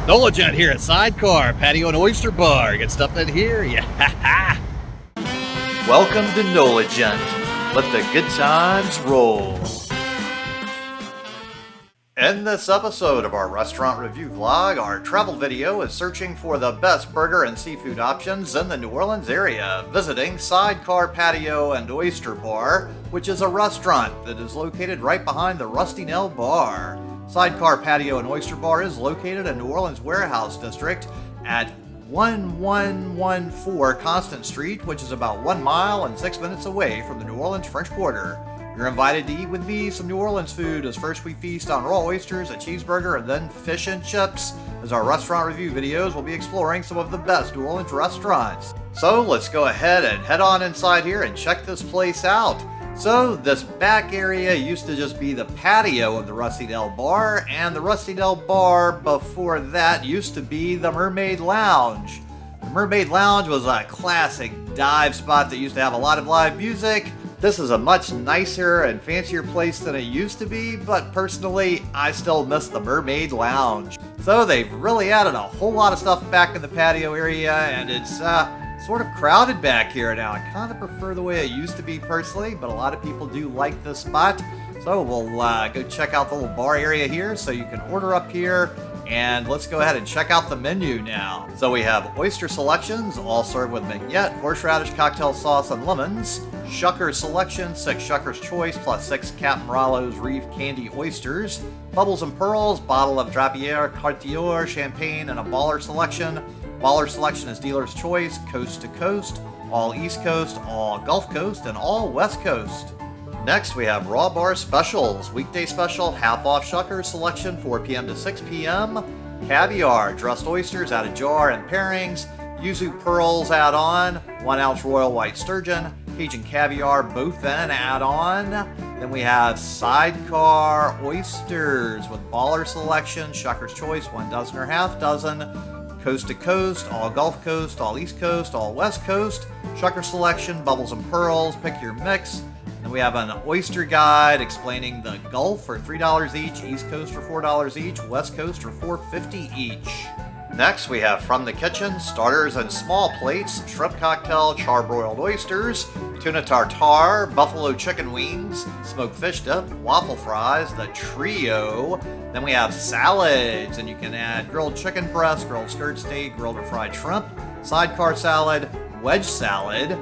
Nolagent here at Sidecar Patio and Oyster Bar. Get stuff in here, yeah. Welcome to Nolagent. Let the good times roll. In this episode of our restaurant review vlog, our travel video is searching for the best burger and seafood options in the New Orleans area, visiting Sidecar Patio and Oyster Bar, which is a restaurant that is located right behind the Rusty Nail Bar. Sidecar Patio and Oyster Bar is located in New Orleans Warehouse District at 1114 Constance Street, which is about 1 mile and 6 minutes away from the New Orleans French Quarter. You're invited to eat with me some New Orleans food as first we feast on raw oysters, a cheeseburger, and then fish and chips. As our restaurant review videos, we'll be exploring some of the best New Orleans restaurants. So let's go ahead and head on inside here and check this place out. So this back area used to just be the patio of the Rusty Nail Bar, and the Rusty Nail Bar before that used to be the Mermaid Lounge. The Mermaid Lounge was a classic dive spot that used to have a lot of live music. This is a much nicer and fancier place than it used to be, but personally, I still miss the Mermaid Lounge. So they've really added a whole lot of stuff back in the patio area, and it's sort of crowded back here now. I kind of prefer the way it used to be personally, but a lot of people do like this spot. So we'll go check out the little bar area here so you can order up here. And let's go ahead and check out the menu now. So we have oyster selections, all served with mignonette, horseradish cocktail sauce, and lemons. Shuckers selection, 6 Shuckers Choice plus 6 Captain Rallo's Reef Candy Oysters. Bubbles and Pearls, bottle of Drapier, Cartier, champagne, and a baller selection. Baller selection is dealer's choice, coast to coast, all East Coast, all Gulf Coast, and all West Coast. Next, we have Raw Bar Specials. Weekday special, half off Shuckers selection, 4 p.m. to 6 p.m. Caviar, dressed oysters out of jar and pairings. Yuzu pearls add on. 1 ounce royal white sturgeon. Cajun caviar, both in add on. Then we have Sidecar oysters with baller selection, Shuckers Choice, 1 dozen or half dozen. Coast to coast, all Gulf Coast, all East Coast, all West Coast. Shucker selection, bubbles and pearls, pick your mix. And we have an oyster guide explaining the Gulf for $3 each, East Coast for $4 each, West Coast for $4.50 each. Next, we have From the Kitchen, starters and small plates, shrimp cocktail, charbroiled oysters, tuna tartare, buffalo chicken wings, smoked fish dip, waffle fries, the trio. Then we have salads, and you can add grilled chicken breast, grilled skirt steak, grilled or fried shrimp, sidecar salad, wedge salad.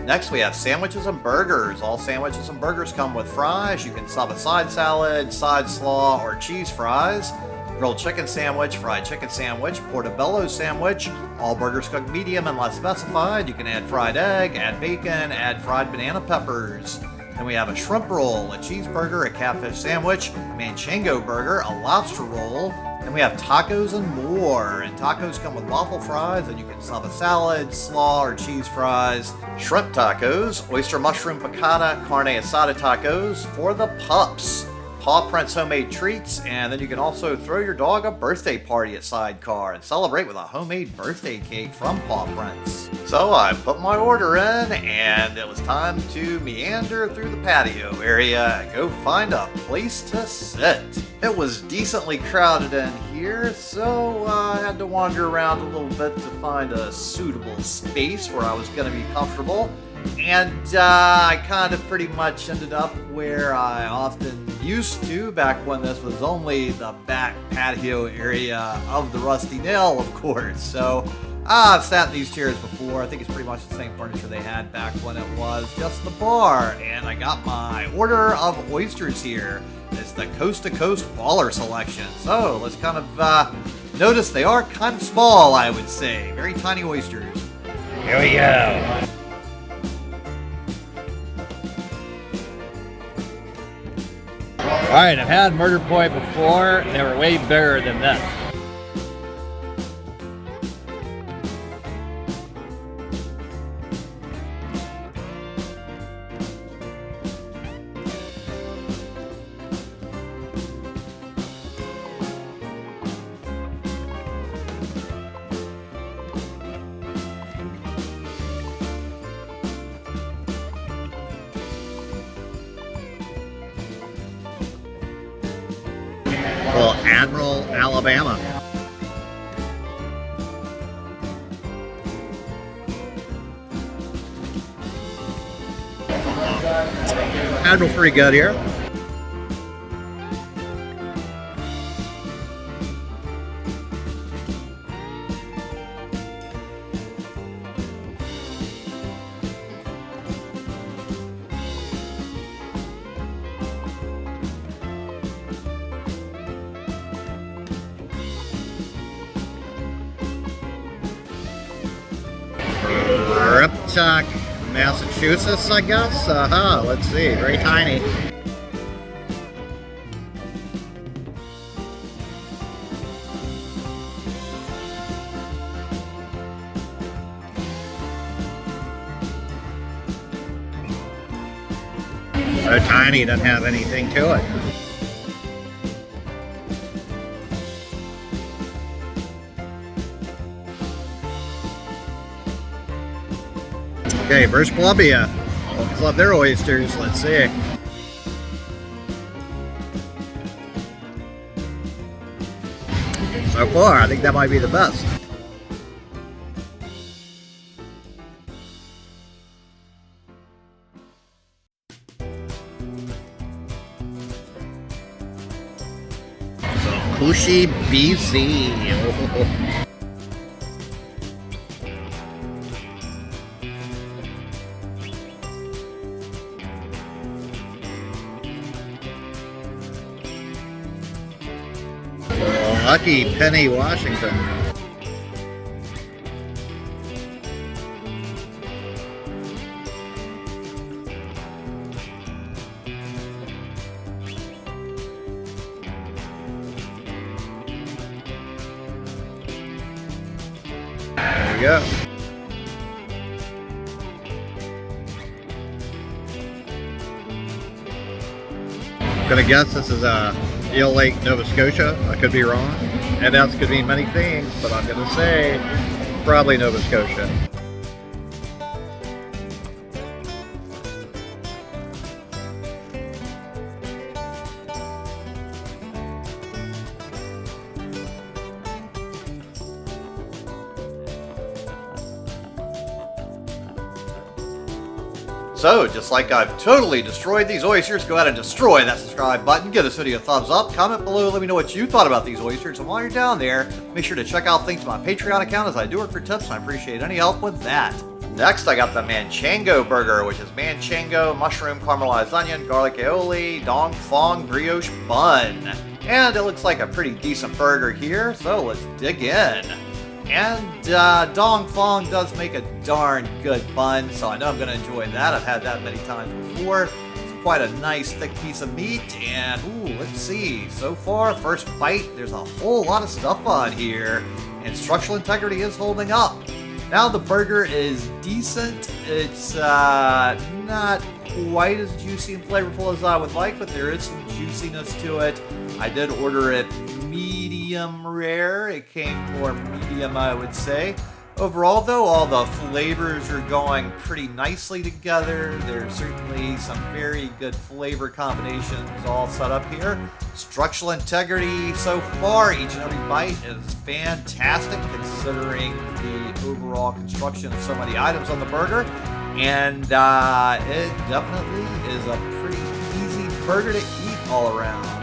Next, we have sandwiches and burgers. All sandwiches and burgers come with fries. You can sub a side salad, side slaw, or cheese fries. Grilled chicken sandwich, fried chicken sandwich, portobello sandwich. All burgers cooked medium unless specified. You can add fried egg, add bacon, add fried banana peppers. Then we have a shrimp roll, a cheeseburger, a catfish sandwich, a manchego burger, a lobster roll. Then we have tacos and more. And tacos come with waffle fries, and you can sub a salad, slaw, or cheese fries. Shrimp tacos, oyster mushroom piccata, carne asada tacos for the pups. Paw Prints homemade treats, and then you can also throw your dog a birthday party at Sidecar and celebrate with a homemade birthday cake from Paw Prints. So I put my order in, and it was time to meander through the patio area and go find a place to sit. It was decently crowded in here, so I had to wander around a little bit to find a suitable space where I was going to be comfortable. And I kind of pretty much ended up where I often used to back when this was only the back patio area of the Rusty Nail, of course. So I've sat in these chairs before. I think it's pretty much the same furniture they had back when it was just the bar. And I got my order of oysters here. It's the Coast to Coast Baller selection. So let's kind of notice they are kind of small, I would say. Very tiny oysters. Here we go. Alright, I've had Murder Point before. They were way bigger than this. Well, Admiral, Alabama. Handle pretty good here. Riptach, Massachusetts, I guess. Let's see, very tiny. So tiny, doesn't have anything to it. Okay, British Columbia. Always love their oysters. Let's see. So far, I think that might be the best. So, Cushy, BC. Oh. Lucky Penny, Washington. There we go. I'm gonna guess this is Eel Lake, Nova Scotia. I could be wrong. And that could mean many things, but I'm gonna say probably Nova Scotia. So, just like I've totally destroyed these oysters, go ahead and destroy that subscribe button, give this video a thumbs up, comment below, let me know what you thought about these oysters, and while you're down there, make sure to check out links to my Patreon account as I do work for tips, and I appreciate any help with that. Next, I got the Manchango burger, which is Manchango, mushroom, caramelized onion, garlic aioli, dong fong brioche bun. And it looks like a pretty decent burger here, so let's dig in. And Dong Fong does make a darn good bun, so I know I'm going to enjoy that. I've had that many times before. It's quite a nice thick piece of meat, and ooh, let's see. So far, first bite, there's a whole lot of stuff on here, and structural integrity is holding up. Now the burger is decent. It's not quite as juicy and flavorful as I would like, but there is some juiciness to it. I did order it medium rare. It came more medium, I would say. Overall, though, all the flavors are going pretty nicely together. There's certainly some very good flavor combinations all set up here. Structural integrity so far, each and every bite is fantastic considering the overall construction of so many items on the burger. And it definitely is a pretty easy burger to eat all around.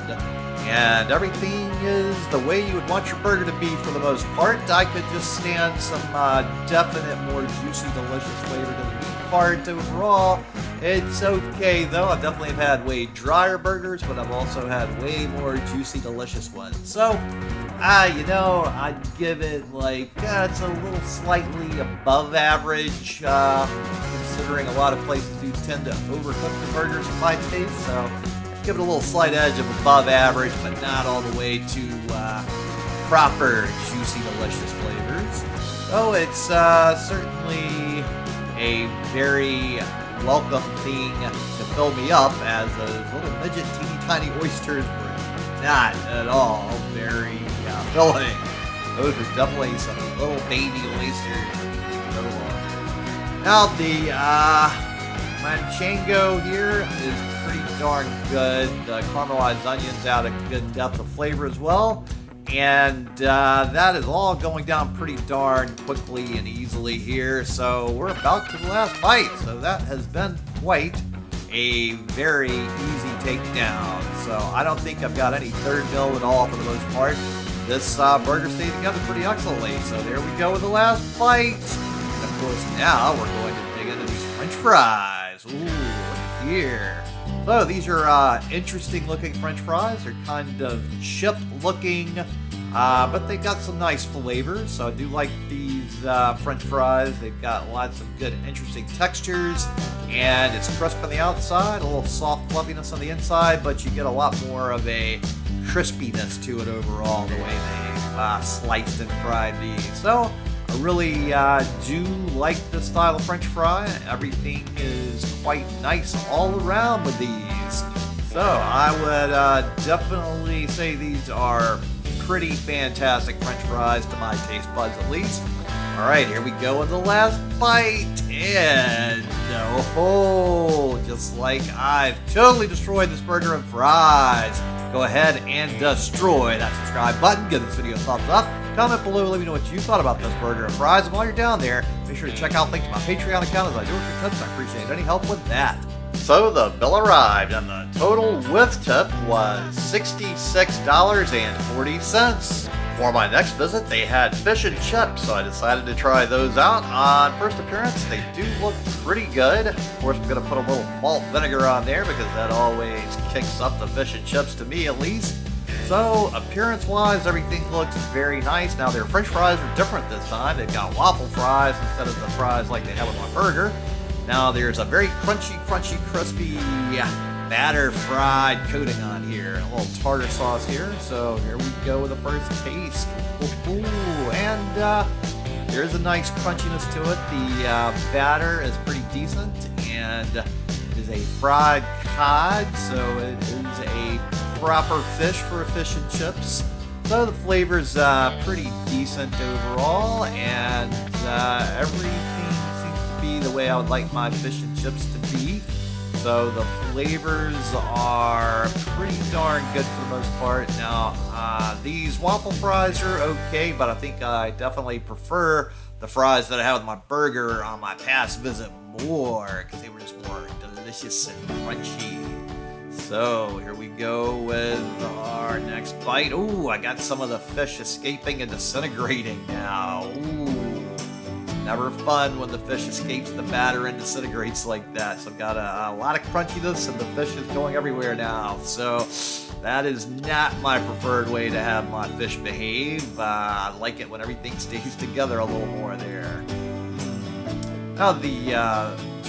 And everything is the way you would want your burger to be for the most part. I could just stand some definite, more juicy, delicious flavor to the meat part. Overall, it's okay though. I definitely have had way drier burgers, but I've also had way more juicy, delicious ones. So, you know, I'd give it like, it's a little slightly above average, considering a lot of places do tend to overcook the burgers in my taste, so give it a little slight edge of above average, but not all the way to proper, juicy, delicious flavors. So it's certainly a very welcome thing to fill me up, as those little midget teeny tiny oysters were not at all very filling. Those were definitely some little baby oysters. Now the Manchango here is pretty darn good. The caramelized onions add a good depth of flavor as well. And that is all going down pretty darn quickly and easily here. So we're about to the last bite. So that has been quite a very easy takedown. So I don't think I've got any third build at all for the most part. This burger stayed together pretty excellently. So there we go with the last bite. And of course, now we're going to dig into these French fries. Ooh, look here. So these are interesting looking French fries. They're kind of chip looking, but they got some nice flavors. So I do like these French fries. They've got lots of good, interesting textures, and it's crisp on the outside, a little soft fluffiness on the inside, but you get a lot more of a crispiness to it overall the way they sliced and fried these. So I really do like this style of French fry. Everything is quite nice all around with these. So I would definitely say these are pretty fantastic French fries to my taste buds at least. All right, here we go with the last bite. And oh, just like I've totally destroyed this burger and fries. Go ahead and destroy that subscribe button. Give this video a thumbs up. Comment below, let me know what you thought about this burger and fries. And while you're down there, make sure to check out links to my Patreon account as I do it for tips. I appreciate any help with that. So the bill arrived, and the total with tip was $66.40. For my next visit, they had fish and chips, so I decided to try those out. On first appearance, they do look pretty good. Of course, I'm going to put a little malt vinegar on there because that always kicks up the fish and chips, to me at least. So, appearance-wise, everything looks very nice. Now, their French fries are different this time. They've got waffle fries instead of the fries like they have with my burger. Now, there's a very crunchy, crispy batter fried coating on here. A little tartar sauce here. So, here we go with the first taste. Ooh, and there's a nice crunchiness to it. The batter is pretty decent, and it is a fried cod, so it is a proper fish for fish and chips. So the flavor's pretty decent overall, and everything seems to be the way I would like my fish and chips to be. So the flavors are pretty darn good for the most part. Now, these waffle fries are okay, but I think I definitely prefer the fries that I had with my burger on my past visit more, because they were just more delicious and crunchy. So here we go with our next bite. Ooh, I got some of the fish escaping and disintegrating now. Ooh, never fun when the fish escapes the batter and disintegrates like that. So I've got a lot of crunchiness, and the fish is going everywhere now. So that is not my preferred way to have my fish behave. I like it when everything stays together a little more there. Now the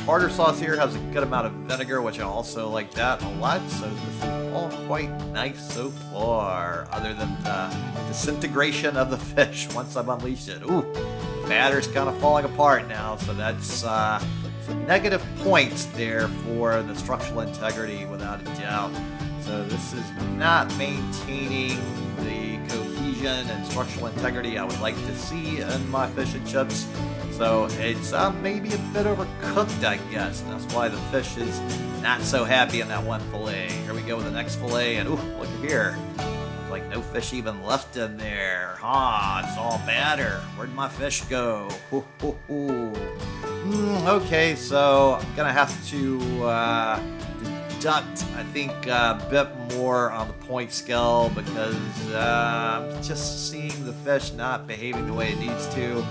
tartar sauce here has a good amount of vinegar, which I also like that a lot. So this is all quite nice so far, other than the disintegration of the fish once I've unleashed it. Ooh, batter's kind of falling apart now, so that's some negative points there for the structural integrity without a doubt. So this is not maintaining the cohesion and structural integrity I would like to see in my fish and chips. So it's maybe a bit overcooked, I guess. That's why the fish is not so happy in that one fillet. Here we go with the next fillet, and ooh, look at here. Like no fish even left in there. It's all batter. Where'd my fish go? Okay, so I'm gonna have to deduct, I think, a bit more on the point scale, because I'm just seeing the fish not behaving the way it needs to,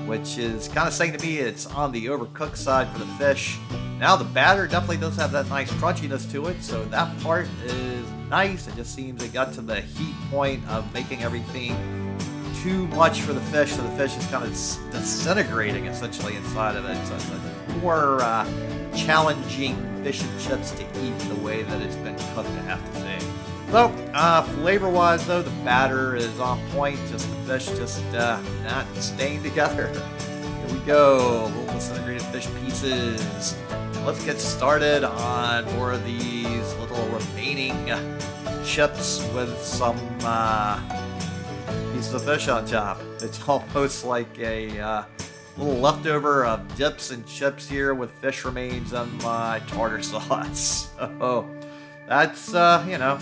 which is kind of saying to me it's on the overcooked side for the fish. Now the batter definitely does have that nice crunchiness to it, so that part is nice. It just seems it got to the heat point of making everything too much for the fish, so the fish is kind of disintegrating essentially inside of it. So it's a more challenging fish and chips to eat the way that it's been cooked, I have to say. So, flavor-wise though, the batter is on point, just the fish just not staying together. Here we go, little disintegrated fish pieces. Let's get started on more of these little remaining chips with some pieces of fish on top. It's almost like a little leftover of dips and chips here with fish remains on my tartar sauce. So that's, you know,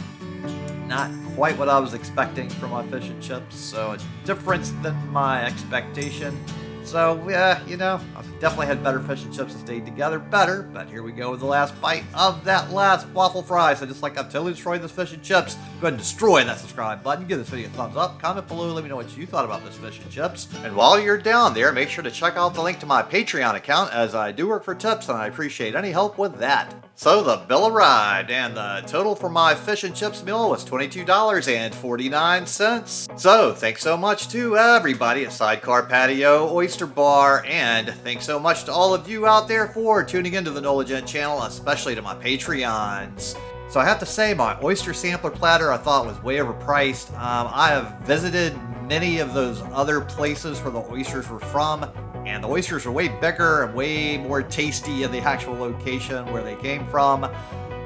not quite what I was expecting from my fish and chips. So a difference than my expectation. So, yeah, you know, I've definitely had better fish and chips that stayed together better, but here we go with the last bite of that last waffle fry. So just like I've totally destroyed this fish and chips, go ahead and destroy that subscribe button, give this video a thumbs up, comment below, let me know what you thought about this fish and chips. And while you're down there, make sure to check out the link to my Patreon account, as I do work for tips and I appreciate any help with that. So the bill arrived, and the total for my fish and chips meal was $22.49. So thanks so much to everybody at Sidecar Patio Oyster Bar, and thanks so much to all of you out there for tuning into the NOLA Gent channel, especially to my Patreons. So I have to say, my oyster sampler platter I thought was way overpriced. I have visited many of those other places where the oysters were from, and the oysters are way bigger and way more tasty in the actual location where they came from.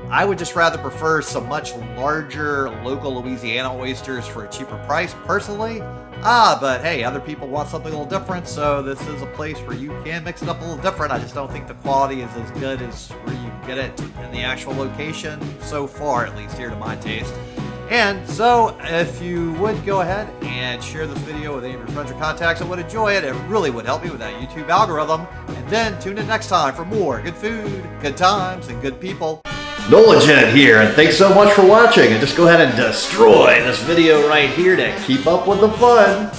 I would just rather prefer some much larger local Louisiana oysters for a cheaper price, personally. But hey, other people want something a little different, so this is a place where you can mix it up a little different. I just don't think the quality is as good as where you can get it in the actual location, so far at least here to my taste. And so, if you would go ahead and share this video with any of your friends or contacts that would enjoy it, it really would help me with that YouTube algorithm. And then tune in next time for more good food, good times, and good people. NOLA Gent here, and thanks so much for watching. And just go ahead and destroy this video right here to keep up with the fun.